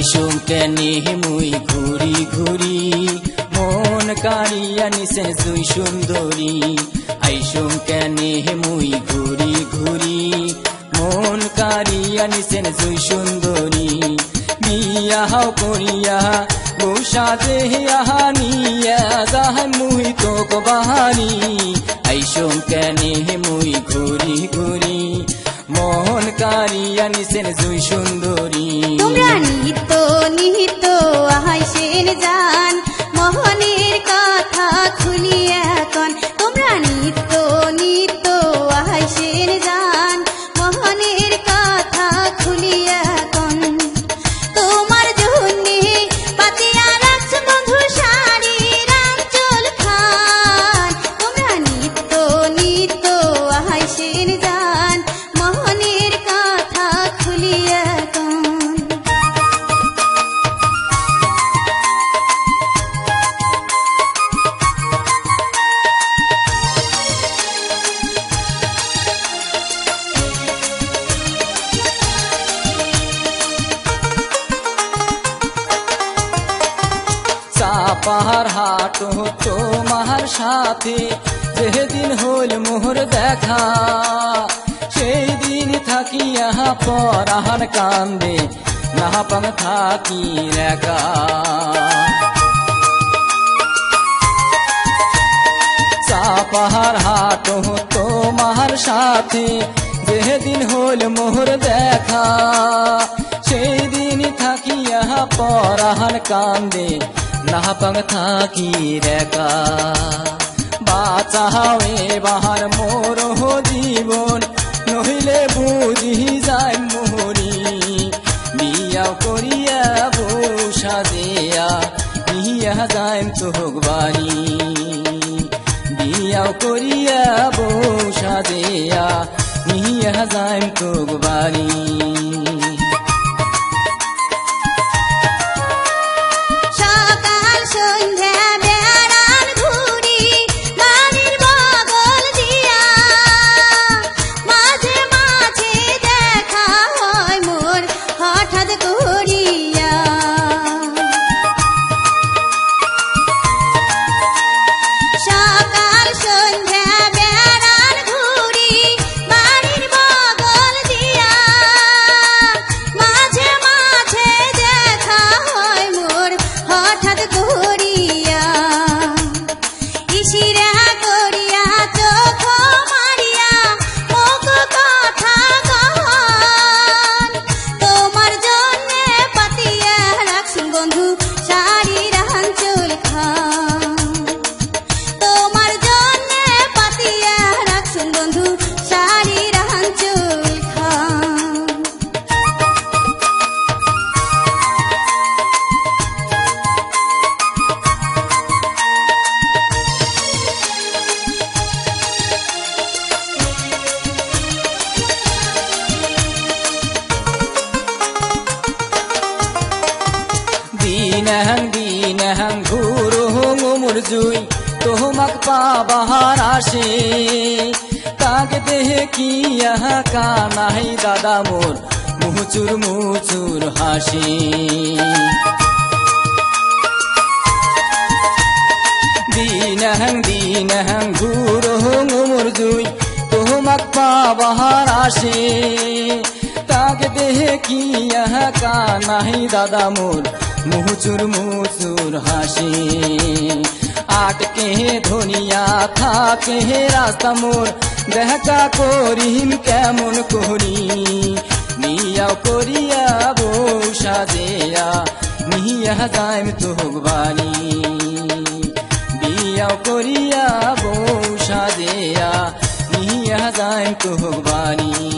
আইসুম কেনে মুই ঘুরি ঘুরি মন কারিয়া নিছে তুই সুন্দরী আইসুম কেনে মুই ঘুরি ঘুরি মন কারিয়া নিছে তুই সুন্দরী বিয়া করিয়া বসাতে নিয়া যাহাই মুই তোক বাহারি আইসুম কেনে মুই ঘুরি ঘুরি মন কারিয়া নিছে তুই সুন্দরী তোমরা নিহিত নিহিত আইসেন জান মোহনের কথা খুলিয়া কন তোমরা নিহিত নিহিত আইসেন জান মোহনের কথা খুলিয়া কন তোমার জন্যে পাতিয়া রাখছ বন্ধু শাড়ি রাঞ্চল খান তোমরা নিহিত নিহিত আইসেন জান মোহনের কথা খুলিয়া কন চাপাহার হাট তোমার সাথে যেদিন হইল মোহর দেখা সেই দিন থাকিয়া পরাহার কান্দে না পান থাকি রেখা চাপাহার হাট তোমার সাথে যেদিন হইল মোহর দেখা সেই দিন থাকিয়া পরাহার কান্দে না পাং থাকি রেখা বাঁচাওয়ে বাহার মোর জীবন নহিলে বুঝি যায় মোহরি বিয়াও করিয়া বসা দেয়া বিয়া যায় তোক বাড়ি বিয়াও করিয়া বসা দেয়া বিয়া যায় তোক বাড়ি দিনহং ঘুরো মোর জুই তোমাক পাবার আসে তাকে দেহে কি কানাই দাদা মোর মুচুর মুচুর হাসি দিনহং ঘুরো মোর জুই তোমাক পাবার আসে তাকে দেহে কি কানাই দাদা মোর মুচুর মুচুর হাসি আটকে ধনিয়া থাকে রাস্তা মোর দেখা করিম কেমন করি নিয়াও করিয়া বসা দেয়া নিয়া যাইম তোক বাড়ি বিয়াও করিয়া বসা দেয়া নিয়া যাইম তোক বাড়ি